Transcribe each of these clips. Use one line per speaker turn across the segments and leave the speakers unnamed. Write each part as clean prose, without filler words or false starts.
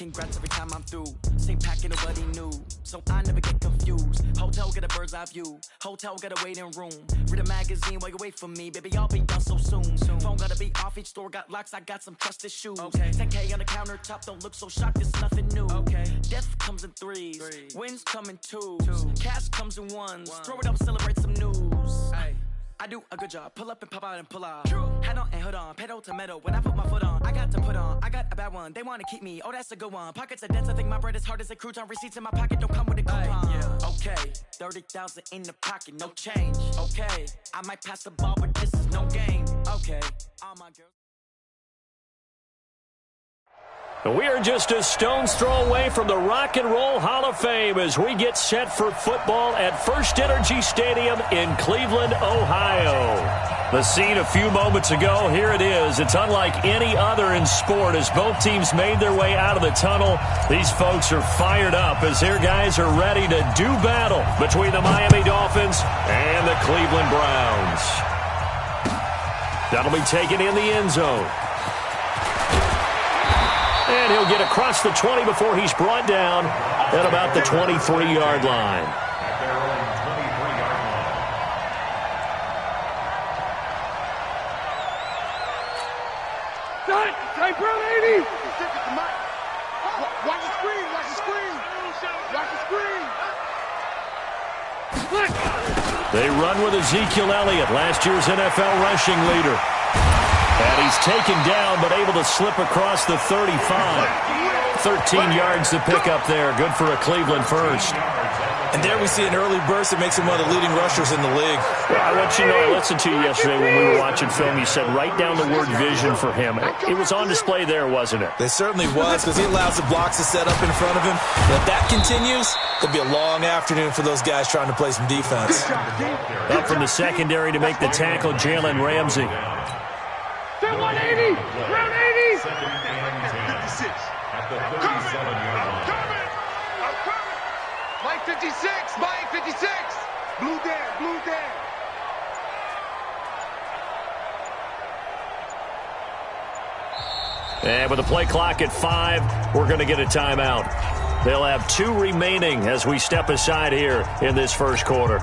congrats every time I'm through. Same pack and nobody knew, so I never get confused. Hotel get a bird's eye view, hotel got a waiting room. Read a magazine while you wait for me, baby, I'll be done so soon. Phone gotta be off, each store got locks, I got some trusted shoes. 10K on the countertop, don't look so shocked, it's nothing new. Death comes in threes, wins come in twos, cash comes in ones. Throw it up, celebrate some news. I do a good job, pull up and pop out and pull out. Head on and hood on, pedal to metal. When I put my foot on, I got to put on. I got a bad one, they wanna keep me. Oh, that's a good one. Pockets are dense, I think my bread is hard as a crouton. Receipts in my pocket don't come with a coupon. Okay, 30,000 in the pocket, no change. Okay, I might pass the ball, but this is no game. Okay, all my girls.
We are just a stone's throw away from the Rock and Roll Hall of Fame as we get set for football at First Energy Stadium in Cleveland, Ohio. The scene a few moments ago, here it is. It's unlike any other in sport as both teams made their way out of the tunnel. These folks are fired up as their guys are ready to do battle between the Miami Dolphins and the Cleveland Browns. That'll be taken in the end zone. And he'll get across the 20 before he's brought down at about the 23-yard line.
Hey, Brown 80! Watch the screen, watch the screen! Watch the screen!
They run with Ezekiel Elliott, last year's NFL rushing leader. And he's taken down, but able to slip across the 35. 13 yards to pick up there. Good for a Cleveland first.
And there we see an early burst that makes him one of the leading rushers in the league.
I want you to know, I listened to you yesterday when we were watching film. You said write down the word vision for him. It was on display there, wasn't it?
It certainly was, because he allows the blocks to set up in front of him. But if that continues, it'll be a long afternoon for those guys trying to play some defense.
Up from the secondary to make the tackle, Jalen Ramsey.
180! Round 80!
56 at the 37-yard line.
I'm coming! Mike 56! Mike 56! Blue down, blue down.
And with the play clock at 5, we're going to get a timeout. They'll have 2 remaining as we step aside here in this first quarter.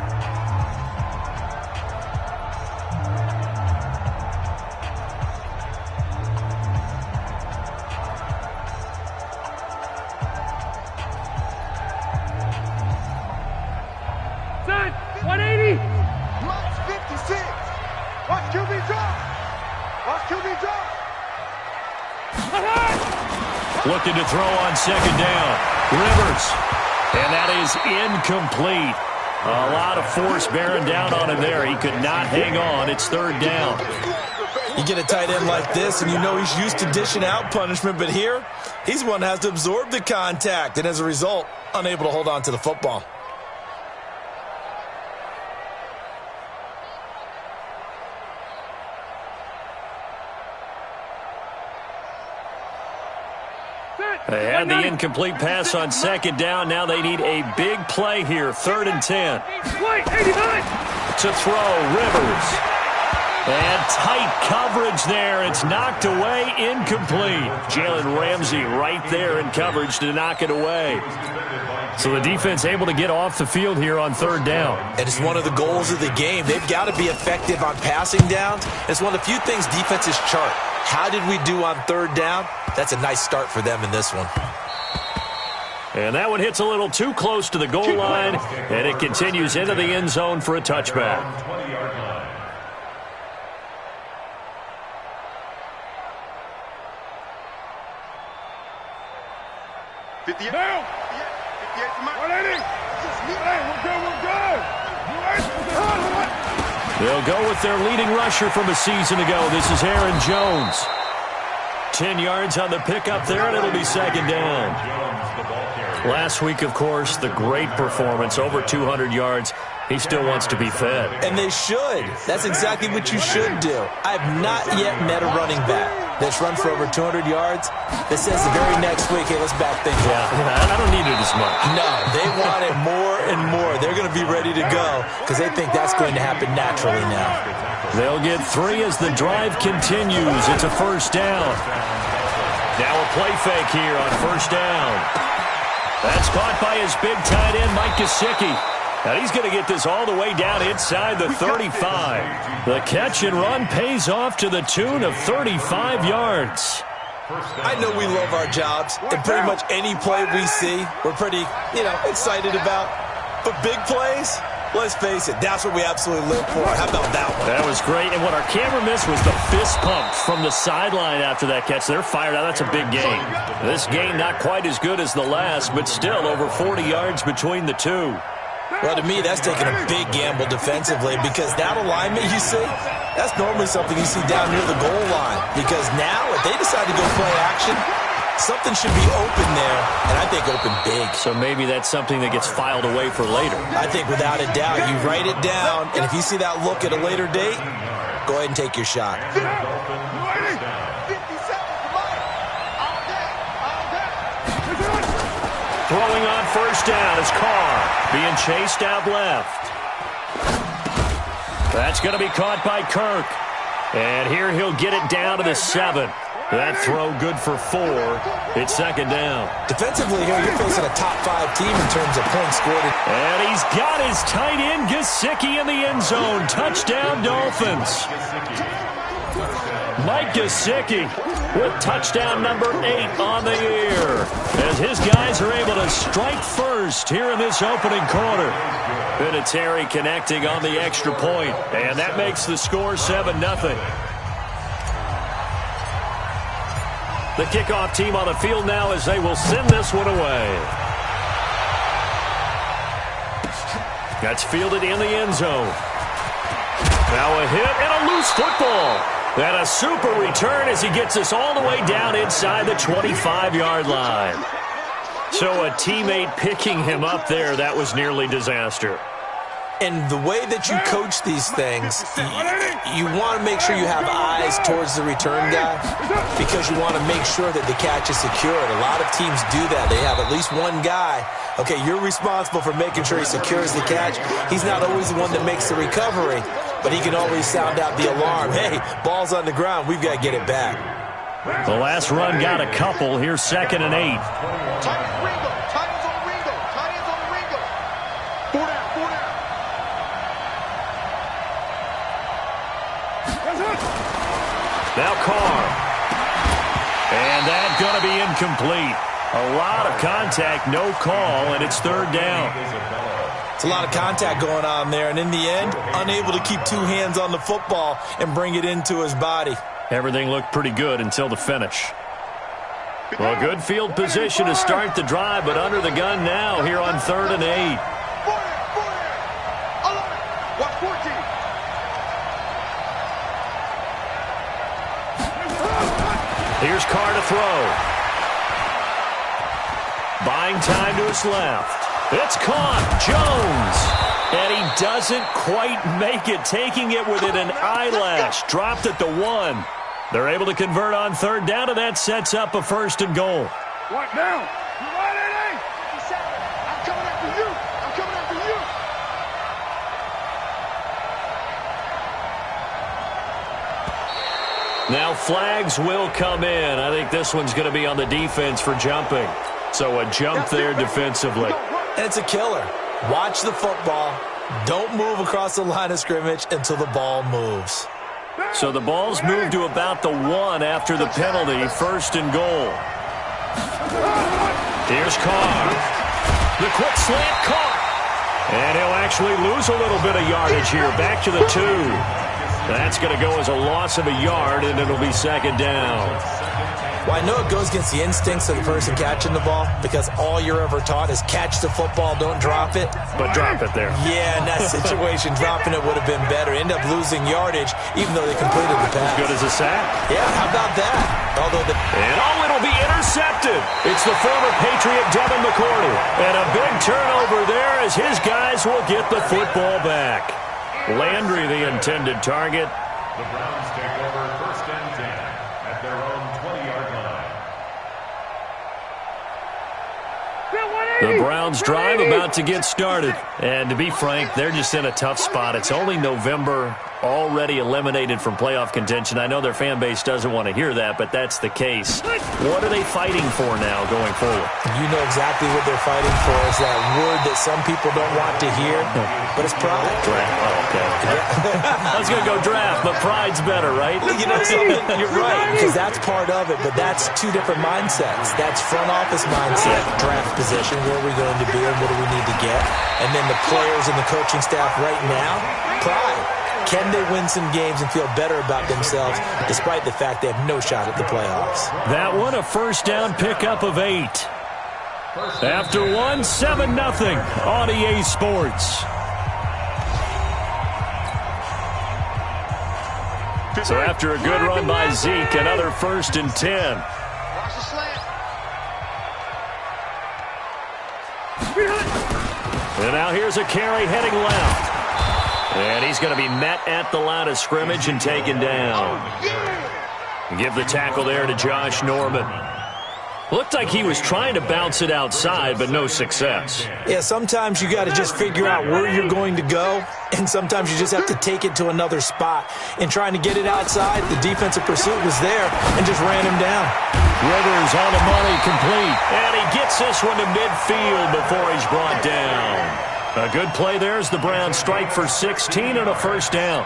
Looking to throw on second down. Rivers. And that is incomplete. A lot of force bearing down on him there. He could not hang on. It's third down.
You get a tight end like this, and you know he's used to dishing out punishment, but here, he's one that has to absorb the contact, and as a result, unable to hold on to the football.
They had the incomplete pass on second down. Now they need a big play here. 3rd and 10. To throw, Rivers. And tight coverage there. It's knocked away, incomplete. Jalen Ramsey right there in coverage to knock it away. So the defense able to get off the field here on 3rd down.
And it's one of the goals of the game. They've got to be effective on passing downs. It's one of the few things defenses chart. How did we do on 3rd down? That's a nice start for them in this one.
And that one hits a little too close to the goal line, and it continues into the end zone for a touchback.
20-yard line.
Now! 180! Hey, we're good!
They'll go with their leading rusher from a season ago. This is Aaron Jones. 10 yards on the pickup there, and it'll be second down. Last week, of course, the great performance, over 200 yards. He still wants to be fed.
And they should. That's exactly what you should do. I have not yet met a running back that's run for over 200 yards that says the very next week, hey, let's back things up.
Yeah, I don't need it as much.
No, they want it more and more. They're going to be ready to go because they think that's going to happen naturally now.
They'll get 3 as the drive continues. It's a first down. Now a play fake here on first down. That's caught by his big tight end, Mike Gesicki. And he's going to get this all the way down inside the 35. The catch and run pays off to the tune of 35 yards.
I know we love our jobs, and pretty much any play we see, we're pretty, excited about. But big plays, let's face it, that's what we absolutely live for. How about that one?
That was great, and what our camera missed was the fist pump from the sideline after that catch. They're fired out. That's a big gain. This gain not quite as good as the last, but still over 40 yards between the two.
Well, to me, that's taking a big gamble defensively because that alignment you see, that's normally something you see down near the goal line. Because now, if they decide to go play action, something should be open there, and I think open big.
So maybe that's something that gets filed away for later.
I think without a doubt, you write it down, and if you see that look at a later date, go ahead and take your shot.
Throwing on first down is Carr, being chased out left. That's going to be caught by Kirk. And here he'll get it down to the 7. That throw good for 4. It's second down.
Defensively here, you're facing a top 5 team in terms of points scored.
And he's got his tight end, Gesicki, in the end zone. Touchdown, Dolphins. Mike Gesicki with touchdown number 8 on the year, as his guys are able to strike first here in this opening quarter. Vinatieri connecting on the extra point, and that makes the score 7-0. The kickoff team on the field now as they will send this one away. That's fielded in the end zone. Now a hit and a loose football. And a super return as he gets us all the way down inside the 25-yard line. So a teammate picking him up there, that was nearly disaster.
And the way that you coach these things, you want to make sure you have eyes towards the return guy because you want to make sure that the catch is secured. A lot of teams do that. They have at least one guy. Okay, you're responsible for making sure he secures the catch. He's not always the one that makes the recovery, but he can always sound out the alarm. Hey, ball's on the ground. We've got to get it back.
The last run got a couple. Here's 2nd and 8. Now Carr. And that's going to be incomplete. A lot of contact, no call, and it's 3rd down.
It's a lot of contact going on there, and in the end, unable to keep 2 hands on the football and bring it into his body.
Everything looked pretty good until the finish. Well, good field position to start the drive, but under the gun now here on 3rd and 8. Here's Carr to throw. Buying time to his left. It's caught. Jones. And he doesn't quite make it, taking it within an eyelash. Dropped at the 1. They're able to convert on 3rd down, and that sets up a 1st and goal.
What now? You right, Eddie? I'm coming after you. I'm coming after you.
Now flags will come in. I think this one's going to be on the defense for jumping. So a jump there defensively.
And it's a killer. Watch the football. Don't move across the line of scrimmage until the ball moves.
So the ball's moved to about the 1 after the penalty. 1st and goal. Here's Carr. The quick slant caught. And he'll actually lose a little bit of yardage here. Back to the 2. That's going to go as a loss of a yard, and it'll be 2nd down.
Well, I know it goes against the instincts of the person catching the ball because all you're ever taught is catch the football, don't drop it.
But drop it there.
Yeah, in that situation, dropping it would have been better. End up losing yardage, even though they completed the pass.
Good as a sack.
Yeah, how about that?
It'll be intercepted. It's the former Patriot Devin McCourty. And a big turnover there as his guys will get the football back. Landry, the intended target.
The Browns take over 1st and 10 at their own 20-yard line.
The Browns drive about to get started. And to be frank, they're just in a tough spot. It's only November. already eliminated from playoff contention. I know their fan base doesn't want to hear that, but that's the case. What are they fighting for now going forward?
You know exactly what they're fighting for. Is that word that some people don't want to hear, but it's pride.
Draft. Oh, okay. I was going to go draft, but pride's better, right?
You know something? You're right, because that's part of it, but that's two different mindsets. That's front office mindset, draft position, where are we going to be and what do we need to get? And then the players and the coaching staff right now, pride. Can they win some games and feel better about themselves despite the fact they have no shot at the playoffs?
That one, a first down pickup of 8. After 1, 7-0 on EA Sports. So after a good run by Zeke, another 1st and 10.
Watch the slant.
And now here's a carry heading left. And he's going to be met at the line of scrimmage and taken down. Give the tackle there to Josh Norman. Looked like he was trying to bounce it outside, but no success.
Yeah, sometimes you got to just figure out where you're going to go, and sometimes you just have to take it to another spot. In trying to get it outside, the defensive pursuit was there and just ran him down.
Rivers on the money, complete. And he gets this one to midfield before he's brought down. A good play there as the Browns strike for 16 and a first down.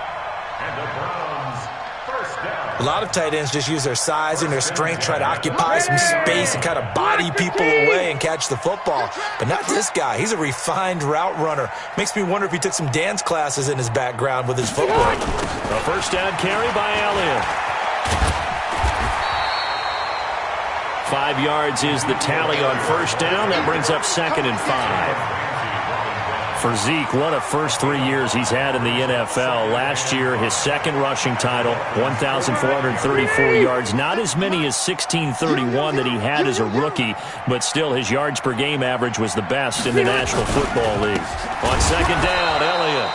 And the Browns, first down.
A lot of tight ends just use their size and their strength, try to occupy some space and kind of body people away and catch the football. But not this guy. He's a refined route runner. Makes me wonder if he took some dance classes in his background with his footwork.
A first down carry by Elliott. 5 yards is the tally on first down. That brings up 2nd and 5. For Zeke, what a first 3 years he's had in the NFL. Last year, his 2nd rushing title, 1,434 yards. Not as many as 1,631 that he had as a rookie, but still his yards per game average was the best in the National Football League. On 2nd down, Elliott.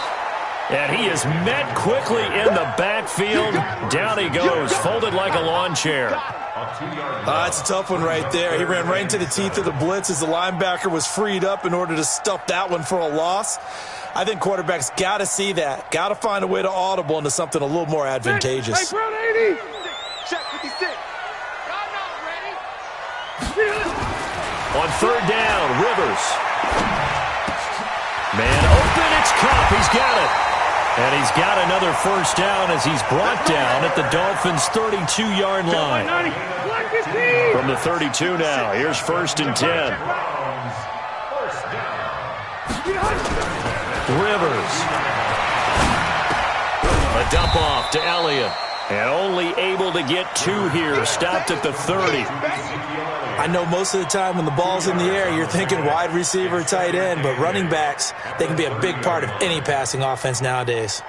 And he is met quickly in the backfield. Down he goes, folded like a lawn chair.
That's a tough one right there. He ran right into the teeth of the blitz as the linebacker was freed up in order to stuff that one for a loss. I think quarterbacks got to see that. Got to find a way to audible into something a little more advantageous.
Check 56.
On 3rd down, Rivers. Man open, it's Cup. He's got it. And he's got another first down as he's brought down at the Dolphins' 32-yard line. From the 32 now, here's 1st and 10. Rivers. A dump off to Elliott. And only able to get 2 here, stopped at the 30.
I know most of the time when the ball's in the air, you're thinking wide receiver, tight end, but running backs, they can be a big part of any passing offense nowadays.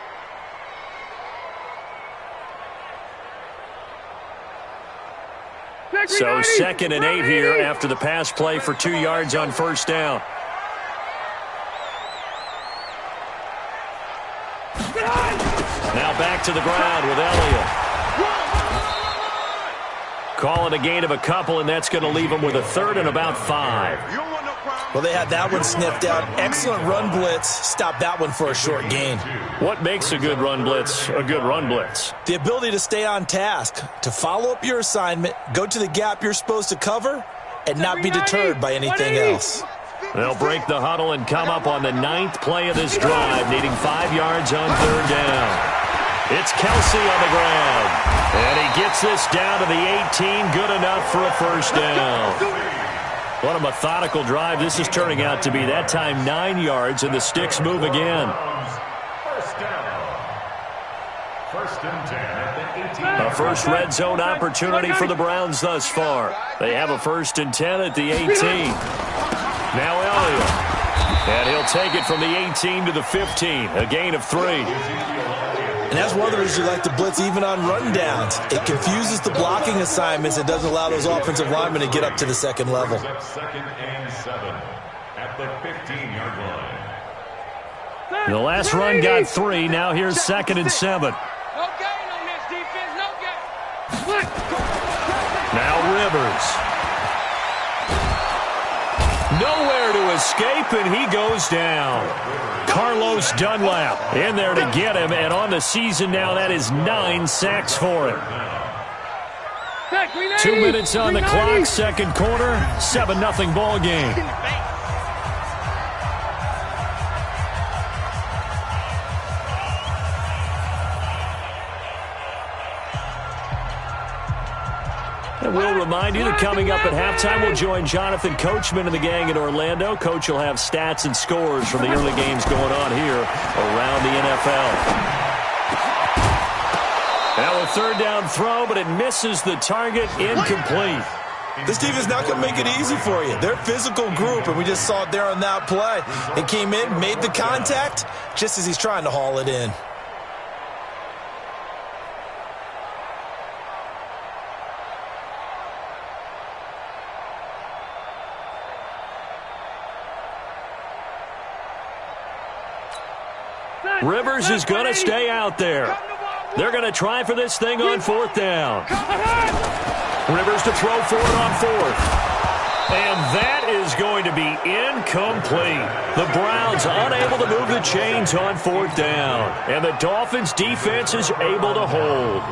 So 2nd and 8 here after the pass play for 2 yards on first down. Now back to the ground with Elliott. Calling a gain of a couple, and that's going to leave him with a 3rd and about 5.
Well, they had that one sniffed out. Excellent run blitz. Stopped that one for a short gain.
What makes a good run blitz a good run blitz?
The ability to stay on task, to follow up your assignment, go to the gap you're supposed to cover, and not be deterred by anything else.
They'll break the huddle and come up on the 9th play of this drive, needing 5 yards on 3rd down. It's Kelsey on the ground. And he gets this down to the 18. Good enough for a first down. What a methodical drive this is turning out to be. That time 9 yards, and the sticks move again.
First down. 1st and 10 at the 18.
A first red zone opportunity for the Browns thus far. They have a 1st and 10 at the 18. Now Elliott. And he'll take it from the 18 to the 15. A gain of 3.
And that's one of the reasons you like to blitz even on run downs. It confuses the blocking assignments. It doesn't allow those offensive linemen to get up to the 2nd level.
2nd and 7 at the 15-yard line.
The last run got 3. Now here's 2nd and 7.
No gain on this defense. No gain.
Now Rivers. Nowhere to escape, and he goes down. Carlos Dunlap in there to get him, and on the season now, that is 9 sacks for him. 2 minutes on the clock, second quarter, 7-0 ball game. And we'll remind you that coming up at halftime, we'll join Jonathan Coachman and the gang in Orlando. Coach will have stats and scores from the early games going on here around the NFL. Now a third down throw, but it misses the target, incomplete.
This team is not going to make it easy for you. They're a physical group, and we just saw it there on that play. They came in, made the contact, just as he's trying to haul it in.
Rivers is going to stay out there. They're going to try for this thing on fourth down. Rivers to throw for it on fourth. And that is going to be incomplete. The Browns unable to move the chains on fourth down. And the Dolphins' defense is able to hold.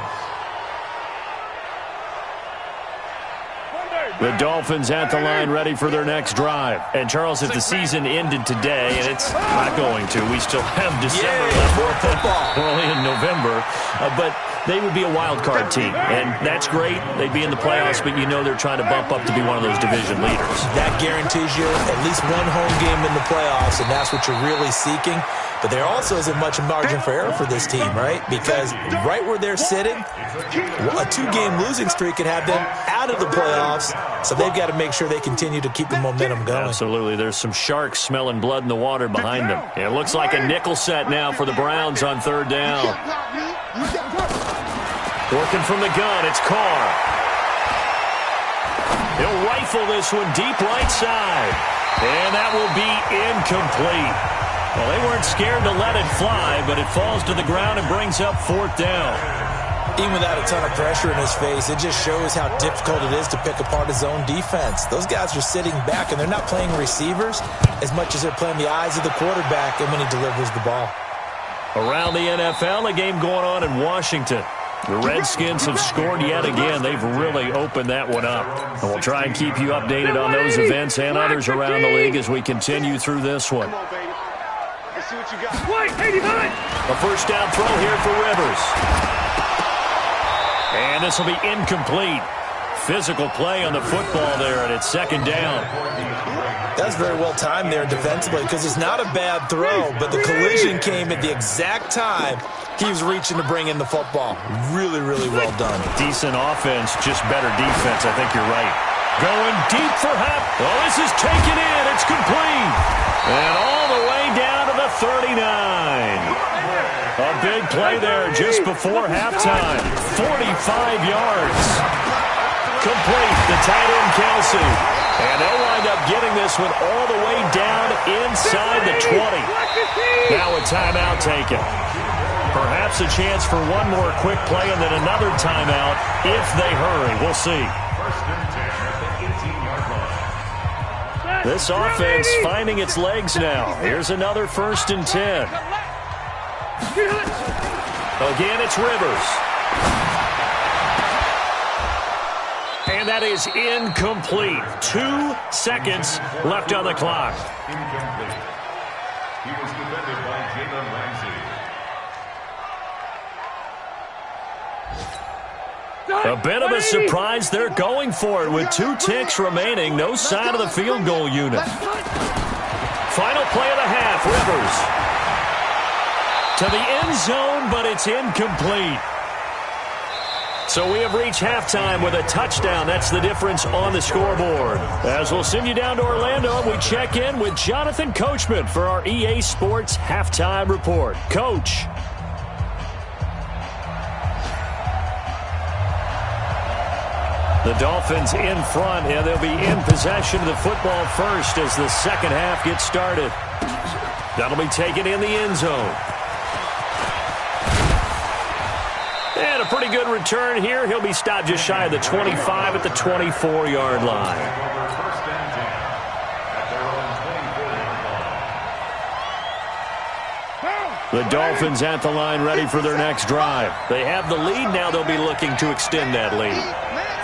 The Dolphins at the line ready for their next drive. And, Charles, if the season ended today, and it's not going to, we still have December left.
More football.
We're only in November. But they would be a wild card team, and that's great. They'd be in the playoffs, but you know they're trying to bump up to be one of those division leaders.
That guarantees you at least one home game in the playoffs, and that's what you're really seeking. But there also isn't much margin for error for this team, right? Because right where they're sitting, a 2-game losing streak could have them out of the playoffs, so they've got to make sure they continue to keep the momentum going.
Absolutely. There's some sharks smelling blood in the water behind them. It looks like a nickel set now for the Browns on third down. Working from the gun, it's Carr. He'll rifle this one deep right side. And that will be incomplete. Well, they weren't scared to let it fly, but it falls to the ground and brings up fourth down.
Even without a ton of pressure in his face, it just shows how difficult it is to pick apart his own defense. Those guys are sitting back, and they're not playing receivers as much as they're playing the eyes of the quarterback and when he delivers the ball.
Around the NFL, a game going on in Washington. The Redskins have scored yet again. They've really opened that one up. And we'll try and keep you updated on those events and others around the league as we continue through this one.
Let's see what you got. 89.
A first down throw here for Rivers. And this will be incomplete. Physical play on the football there, and it's second down.
That's very well timed there defensively because it's not a bad throw, but the collision came at the exact time he was reaching to bring in the football. Really, really well done.
Decent offense, just better defense. I think you're right. Going deep for half. Oh, this is taken in. It's complete. And all the way down to the 39. A big play there just before halftime. 45 yards. Complete. The tight end, Kelsey. And they'll wind up getting this one all the way down inside the 20. Now a timeout taken. Perhaps a chance for one more quick play and then another timeout if they hurry. We'll see. This offense finding its legs now. Here's another 1st and 10. Again, it's Rivers. And that is incomplete. 2 seconds left on the clock.
Incomplete. He was defended by Jalen Ramsey.
A bit of a surprise. They're going for it with 2 ticks remaining. No sign of the field goal unit. Final play of the half. Rivers to the end zone, but it's incomplete. So we have reached halftime with a touchdown. That's the difference on the scoreboard. As we'll send you down to Orlando, we check in with Jonathan Coachman for our EA Sports Halftime Report. Coach. The Dolphins in front, and they'll be in possession of the football first as the second half gets started. That'll be taken in the end zone. And a pretty good return here. He'll be stopped just shy of the 25 at the 24-yard line. The Dolphins at the line ready for their next drive. They have the lead. Now they'll be looking to extend that lead.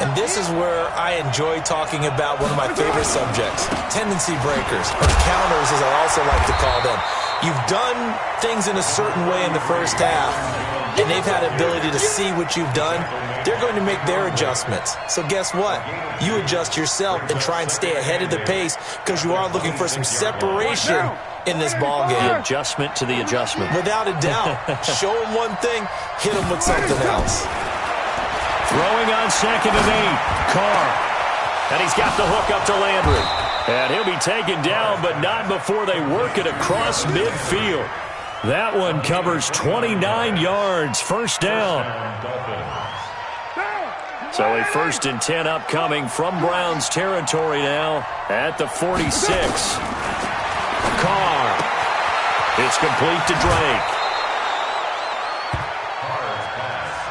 And this is where I enjoy talking about one of my favorite subjects, tendency breakers, or counters as I also like to call them. You've done things in a certain way in the first half, and they've had the ability to see what you've done. They're going to make their adjustments. So guess what? You adjust yourself and try and stay ahead of the pace because you are looking for some separation in this ball game.
The adjustment to the adjustment.
Without a doubt. Show them one thing, hit them with something else.
Throwing on 2nd and 8. Carr. And he's got the hook up to Landry. And he'll be taken down, but not before they work it across midfield. That one covers 29 yards. First down. So a 1st and 10 upcoming from Browns territory now at the 46. Carr. It's complete to Drake.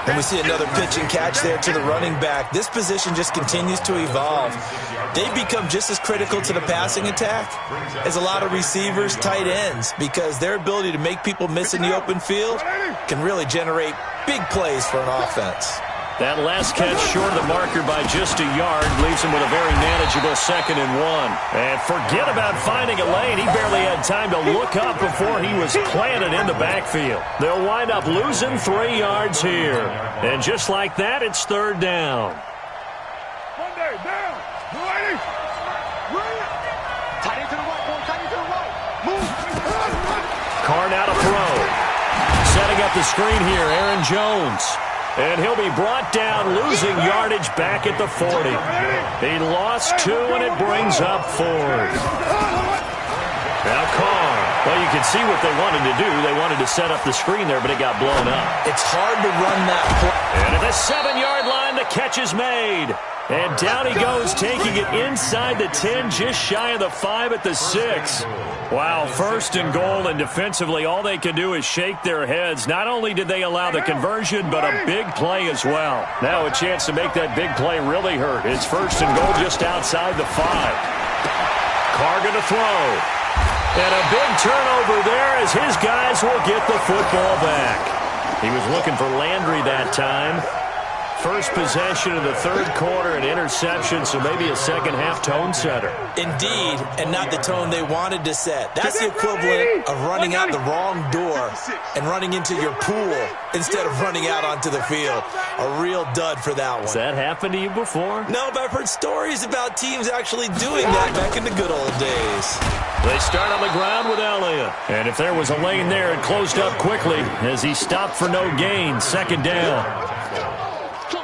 And we see another pitch and catch there to the running back. This position just continues to evolve. They become just as critical to the passing attack as a lot of receivers, tight ends, because their ability to make people miss in the open field can really generate big plays for an offense.
That last catch short of the marker by just a yard leaves him with a very manageable 2nd and 1. And forget about finding a lane. He barely had time to look up before he was planted in the backfield. They'll wind up losing 3 yards here. And just like that, it's 3rd down. Carr now to throw. Setting up the screen here, Aaron Jones. And he'll be brought down, losing yardage back at the 40. He lost 2, and it brings up 4th. Now Carr. Well, you can see what they wanted to do. They wanted to set up the screen there, but it got blown up.
It's hard to run that play.
And at the 7-yard line, the catch is made. And down he goes, taking it inside the 10, just shy of the 5 at the 6. Wow, 1st and goal, and defensively, all they can do is shake their heads. Not only did they allow the conversion, but a big play as well. Now a chance to make that big play really hurt. It's 1st and goal just outside the 5. Carr going to throw. And a big turnover there as his guys will get the football back. He was looking for Landry that time. First possession of the 3rd quarter, an interception, so maybe a second-half tone setter.
Indeed, and not the tone they wanted to set. That's the equivalent of running out the wrong door and running into your pool instead of running out onto the field. A real dud for that one.
Has that happened to you before?
No, but I've heard stories about teams actually doing that back in the good old days.
They start on the ground with Elliott. And if there was a lane there, it closed up quickly as he stopped for no gain. 2nd down.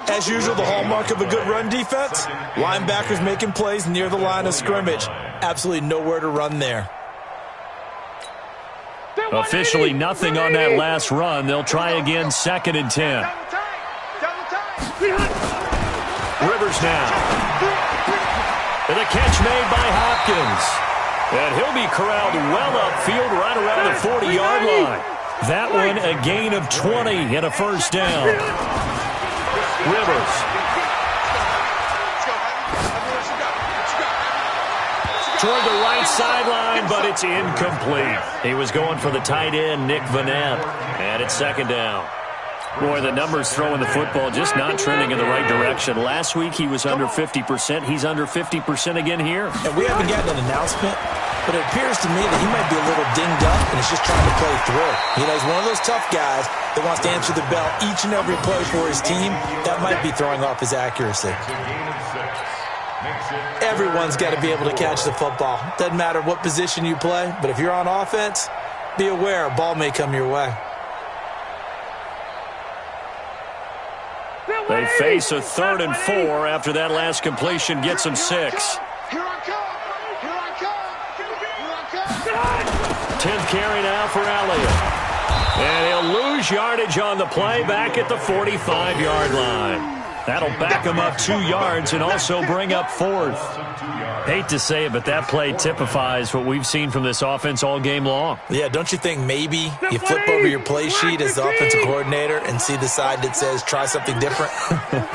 As usual, the hallmark of a good run defense, linebackers making plays near the line of scrimmage. Absolutely nowhere to run there.
Officially nothing on that last run. They'll try again, 2nd and 10. Rivers now. And the catch made by Hopkins. And he'll be corralled well upfield right around the 40-yard line. That one a gain of 20 and a 1st down. Rivers. Toward the right sideline, but it's incomplete. He was going for the tight end, Nick Vanette. And it's 2nd down. Boy, the numbers throwing the football just not trending in the right direction. Last week he was under 50%. He's under 50% again here.
And we haven't gotten an announcement, but it appears to me that he might be a little dinged up and is just trying to play through. You know, he's one of those tough guys that wants to answer the bell each and every play for his team. That might be throwing off his accuracy. Everyone's got to be able to catch the football. Doesn't matter what position you play, but if you're on offense, be aware a ball may come your way.
They face a 3rd and 4 after that last completion gets them 6. 10th carry now for Elliott. And he'll lose yardage on the play back at the 45-yard line. That'll back him up 2 yards and also bring up 4th. Hate to say it, but that play typifies what we've seen from this offense all game long.
Yeah, don't you think maybe you flip over your play sheet as the offensive coordinator and see the side that says try something different?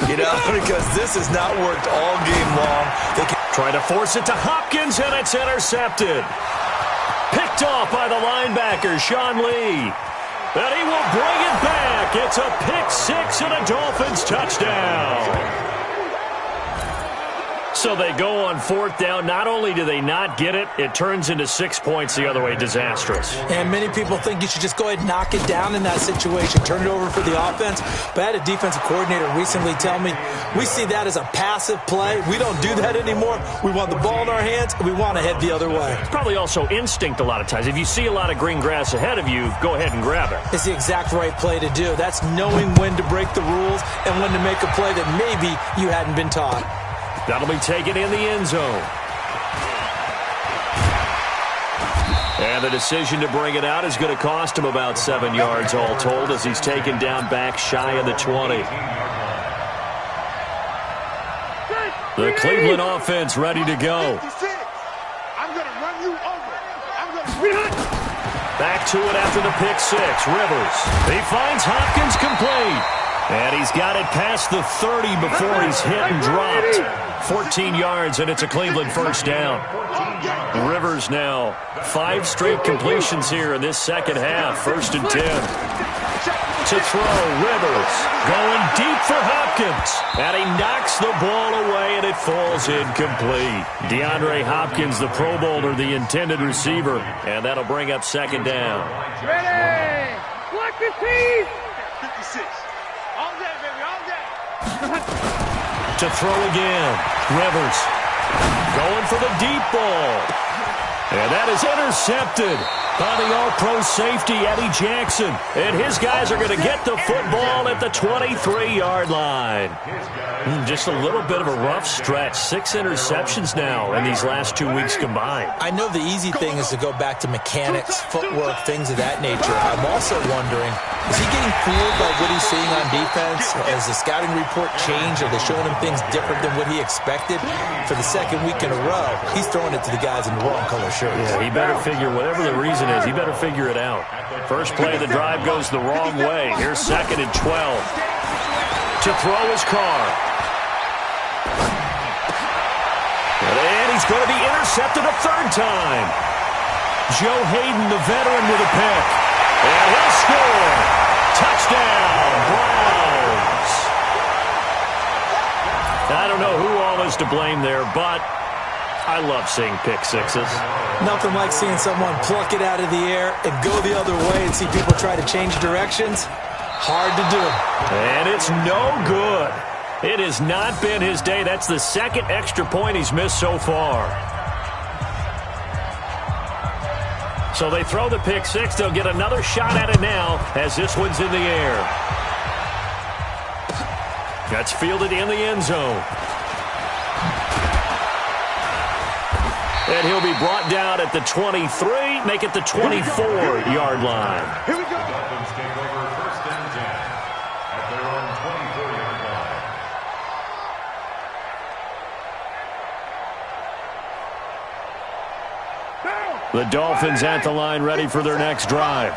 You know, because this has not worked all game long. They can
try to force it to Hopkins, and it's intercepted. Picked off by the linebacker, Sean Lee. And he will bring it back. It's a pick six and a Dolphins touchdown. So they go on fourth down. Not only do they not get it, it turns into 6 points the other way. Disastrous.
And many people think you should just go ahead and knock it down in that situation, turn it over for the offense. But I had a defensive coordinator recently tell me, we see that as a passive play. We don't do that anymore. We want the ball in our hands, and we want to head the other way.
It's probably also instinct a lot of times. If you see a lot of green grass ahead of you, go ahead and grab it.
It's the exact right play to do. That's knowing when to break the rules and when to make a play that maybe you hadn't been taught.
That'll be taken in the end zone. And the decision to bring it out is going to cost him about 7 yards all told as he's taken down back shy of the 20. The Cleveland offense ready to go.
I'm going to run you over.
Back to it after the pick six. Rivers. He finds Hopkins complete. And he's got it past the 30 before he's hit and dropped. 14 yards, and it's a Cleveland first down. Rivers now 5 straight completions here in this second half. 1st and 10. To throw, Rivers going deep for Hopkins. And he knocks the ball away, and it falls incomplete. DeAndre Hopkins, the Pro Bowler, the intended receiver. And that'll bring up second down.
Ready. Watch the team. 56. All day, baby, all day.
To throw again. Rivers going for the deep ball. And that is intercepted by the all-pro safety, Eddie Jackson. And his guys are going to get the football at the 23-yard line. Just a little bit of a rough stretch. 6 interceptions now in these last 2 weeks combined.
I know the easy thing is to go back to mechanics, footwork, things of that nature. I'm also wondering, is he getting fooled by what he's seeing on defense? Has the scouting report changed? Are they showing him things different than what he expected? For the second week in a row, he's throwing it to the guys in the wrong color shirts.
Yeah, he better figure, whatever the reason is, he better figure it out. First play of the drive goes the wrong way. Here's 2nd and 12. To throw his car. And he's going to be intercepted a 3rd time. Joe Hayden, the veteran, with a pick. And he'll score. Touchdown, Browns. I don't know who all is to blame there, but I love seeing pick sixes.
Nothing like seeing someone pluck it out of the air and go the other way and see people try to change directions. Hard to do.
And it's no good. It has not been his day. That's the 2nd extra point he's missed so far. So they throw the pick six. They'll get another shot at it now as this one's in the air. That's fielded in the end zone. And he'll be brought down at the 23, make it the 24-yard line.
Here we go.
Dolphins take over 1st and 10 at their own 24-yard line.
The Dolphins at the line ready for their next drive.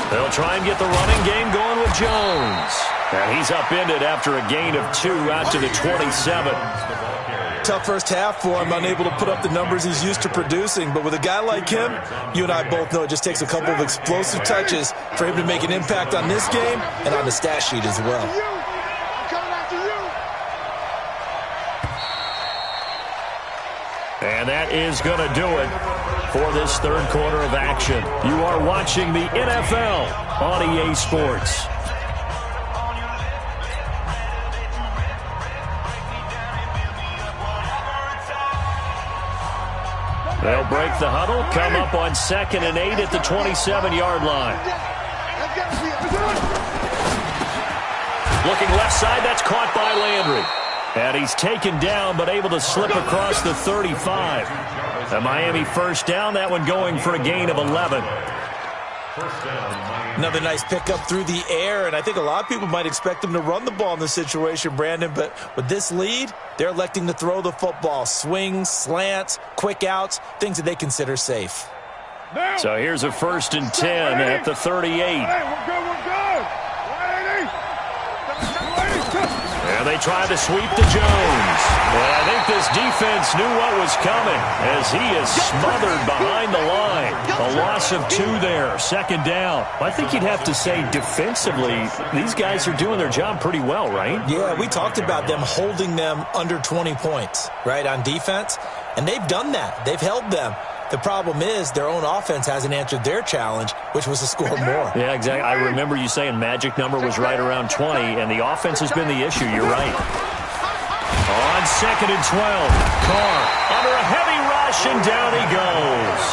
They'll try and get the running game going with Jones. And he's upended after a gain of 2 out to the 27.
Tough first half for him, unable to put up the numbers he's used to producing. But with a guy like him, you and I both know it just takes a couple of explosive touches for him to make an impact on this game and on the stat sheet as well.
And that is going to do it for this 3rd quarter of action. You are watching the NFL on EA Sports. They'll break the huddle, come up on 2nd and 8 at the 27-yard line. Looking left side, that's caught by Landry. And he's taken down, but able to slip across the 35. The Miami first down, that one going for a gain of 11.
Another nice pickup through the air, and I think a lot of people might expect them to run the ball in this situation, Brandon, but with this lead, they're electing to throw the football. Swings, slants, quick outs, things that they consider safe.
So here's a 1st and 10 at the 38.
Hey, we're good, we're good.
And they try to sweep to Jones. And I think this defense knew what was coming as he is smothered behind the line. A loss of 2 there, second down. I think you'd have to say defensively, these guys are doing their job pretty well, right?
Yeah, we talked about them holding them under 20 points, right, on defense. And they've done that. They've held them. The problem is their own offense hasn't answered their challenge, which was to score more.
Yeah, exactly. I remember you saying magic number was right around 20, and the offense has been the issue. You're right. On 2nd and 12, Carr under a heavy rush, and down he goes.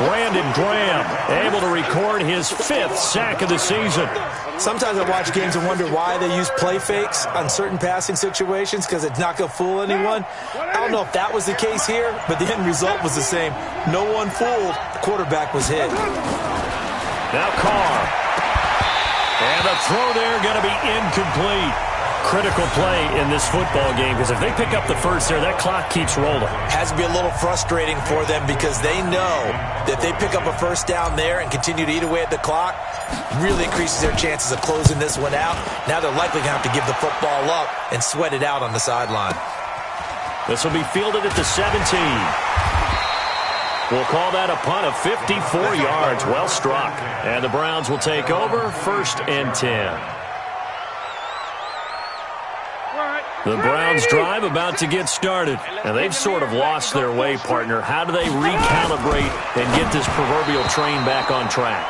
Brandon Graham able to record his 5th sack of the season.
Sometimes I watch games and wonder why they use play fakes on certain passing situations because it's not going to fool anyone. I don't know if that was the case here, but the end result was the same. No one fooled. The quarterback was hit.
Now Carr. And the throw there going to be incomplete. Critical play in this football game because if they pick up the first there, that clock keeps rolling.
Has to be a little frustrating for them because they know that if they pick up a first down there and continue to eat away at the clock, really increases their chances of closing this one out. Now they're likely going to have to give the football up and sweat it out on the sideline.
This will be fielded at the 17. We'll call that a punt of 54 yards. Well struck. And the Browns will take over, 1st and 10. The Browns drive about to get started, and they've sort of lost their way, partner. How do they recalibrate and get this proverbial train back on track?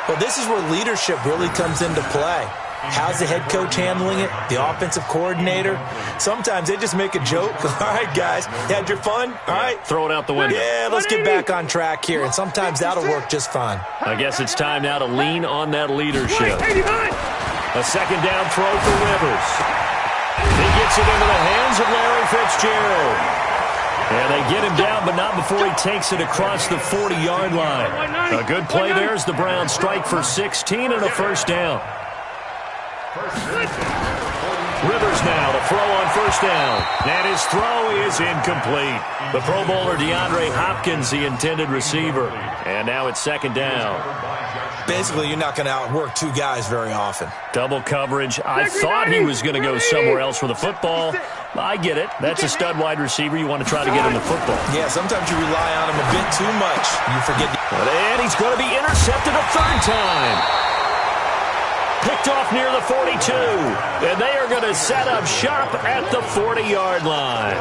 Well, this is where leadership really comes into play. How's the head coach handling it? The offensive coordinator? Sometimes they just make a joke. All right, guys, you had your fun? All right.
Throw it out the window.
Yeah, let's get back on track here, and sometimes that'll work just fine.
I guess it's time now to lean on that leadership. A second down throw for Rivers. He gets it into the hands of Larry Fitzgerald. And they get him down, but not before he takes it across the 40-yard line. A good play there as the Browns strike for 16 and a first down. Rivers now to throw on first down. And his throw is incomplete. The Pro Bowler DeAndre Hopkins, the intended receiver. And now it's second down.
Basically, you're not going to outwork 2 guys very often.
Double coverage. I thought he was going to go somewhere else with the football. I get it. That's a stud wide receiver. You want to try to get him the football.
Yeah, sometimes you rely on him a bit too much. You forget.
And he's going to be intercepted a 3rd time. Picked off near the 42. And they are going to set up shop at the 40-yard line.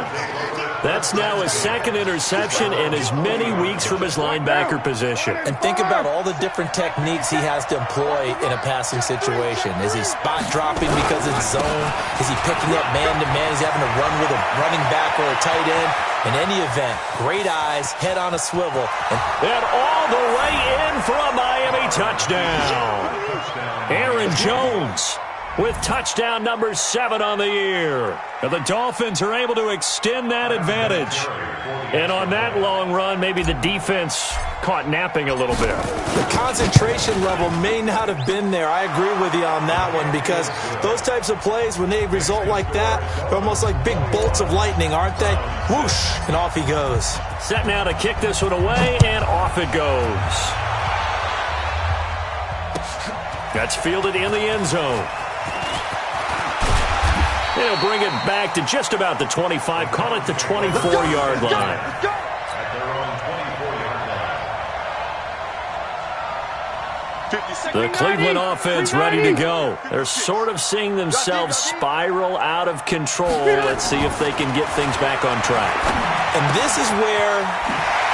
That's now his 2nd interception in as many weeks from his linebacker position.
And think about all the different techniques he has to employ in a passing situation. Is he spot dropping because it's zone? Is he picking up man-to-man? Is he having to run with a running back or a tight end? In any event, great eyes, head on a swivel.
And all the way in for a Miami touchdown. Aaron Jones with touchdown number 7 on the year. And the Dolphins are able to extend that advantage. And on that long run, maybe the defense caught napping a little bit.
The concentration level may not have been there. I agree with you on that one because those types of plays, when they result like that, they're almost like big bolts of lightning, aren't they? Whoosh, and off he goes.
Set now to kick this one away, and off it goes. That's fielded in the end zone. They'll bring it back to just about the 25. Call it the 24-yard line. The Cleveland offense ready to go. They're sort of seeing themselves spiral out of control. Let's see if they can get things back on track.
And this is where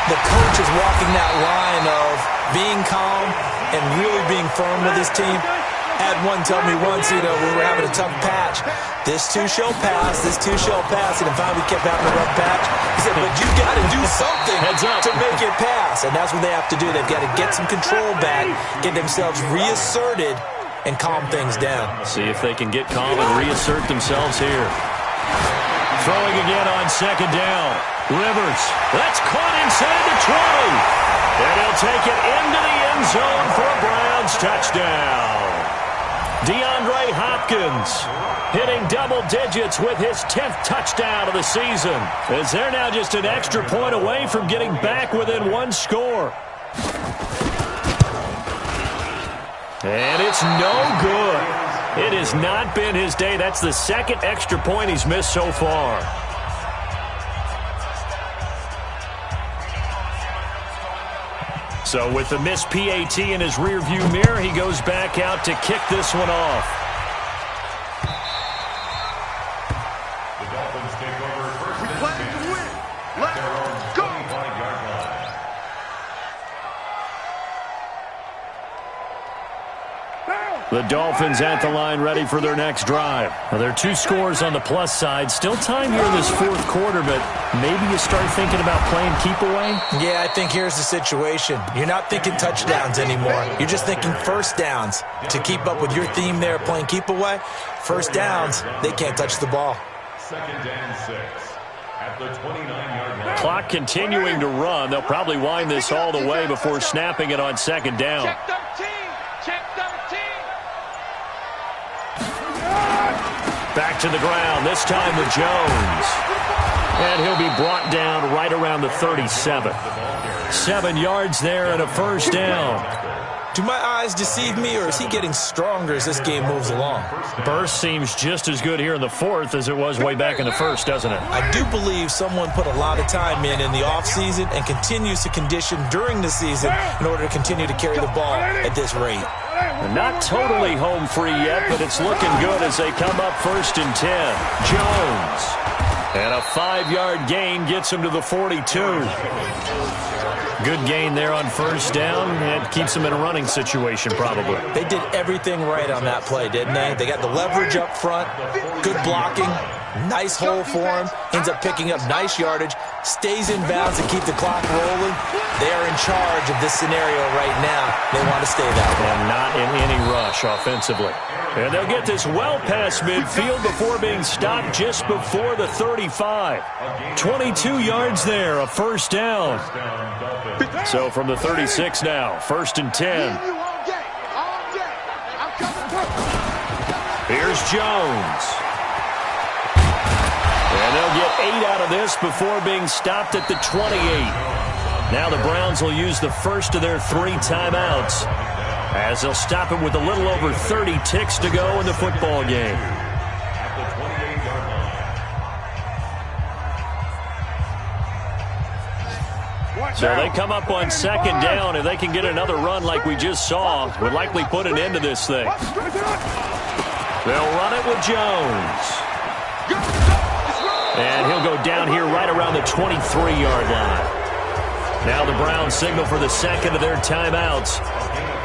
the coach is walking that line of being calm and really being firm with his team. Had one tell me once, we were having a tough patch. This too shall pass, this too shall pass. And finally we kept having a rough patch. He said, but you got to do something to make it pass. And that's what they have to do. They've got to get some control back, get themselves reasserted, and calm things down.
See if they can get calm and reassert themselves here. Throwing again on second down. Rivers, that's caught inside the 20. And he'll take it into the end zone for a Browns touchdown. DeAndre Hopkins hitting double digits with his 10th touchdown of the season. As they're now just an extra point away from getting back within 1 score. And it's no good. It has not been his day. That's the second extra point he's missed so far. So with the missed PAT in his rearview mirror, he goes back out to kick this one off.
The Dolphins take over first and 10 at their own 25-yard line.
The Dolphins at the line ready for their next drive. Well, there are 2 scores on the plus side. Still time here in this fourth quarter, but maybe you start thinking about playing keep away?
Yeah, I think here's the situation. You're not thinking touchdowns anymore. You're just thinking first downs. To keep up with your theme there, playing keep away, first downs, they can't touch the ball.
2nd and 6 at the 29-yard line.
Clock continuing to run. They'll probably wind this all the way before snapping it on 2nd down.
Check 13. Check 13.
Back to the ground, this time with Jones. And he'll be brought down right around the 37. 7 yards there and a first down.
Do my eyes deceive me, or is he getting stronger as this game moves along?
Burst seems just as good here in the fourth as it was way back in the first, doesn't it?
I do believe someone put a lot of time in the offseason and continues to condition during the season in order to continue to carry the ball at this rate.
Not totally home free yet, but it's looking good as they come up 1st and 10. Jones. And a 5-yard gain gets him to the 42. Good gain there on first down. It keeps him in a running situation probably.
They did everything right on that play, didn't they? They got the leverage up front, good blocking, nice hole for him, ends up picking up nice yardage, stays in bounds to keep the clock rolling. They are in charge of this scenario right now. They want to stay that way.
And not in any rush offensively. And they'll get this well past midfield before being stopped just before the 35. 22 yards there, a first down. So from the 36 now, 1st and 10. Here's Jones. And they'll get 8 out of this before being stopped at the 28. Now the Browns will use the first of their 3 timeouts as they'll stop it with a little over 30 ticks to go in the football game. So they come up on 2nd down. If they can get another run like we just saw, would likely put an end to this thing. They'll run it with Jones. And he'll go down here right around the 23-yard line. Now the Browns signal for the second of their timeouts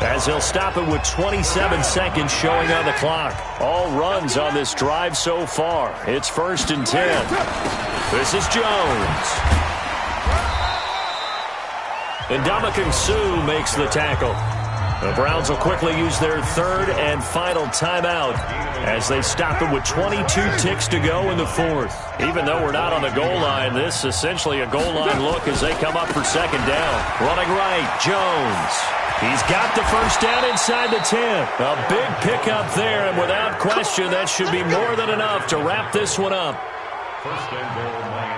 as they'll stop it with 27 seconds showing on the clock. All runs on this drive so far. It's 1st and 10. This is Jones. And Ndamukong Suh makes the tackle. The Browns will quickly use their 3rd and final timeout as they stop it with 22 ticks to go in the 4th. Even though we're not on the goal line, this is essentially a goal line look as they come up for 2nd down. Running right, Jones. He's got the first down inside the 10. A big pickup there, and without question, that should be more than enough to wrap this one up.
1st and goal, Miami.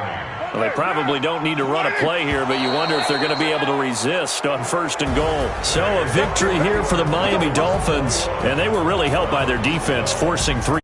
Well, they probably don't need to run a play here, but you wonder if they're going to be able to resist on 1st and goal. So a victory here for the Miami Dolphins, and they were really helped by their defense, forcing 3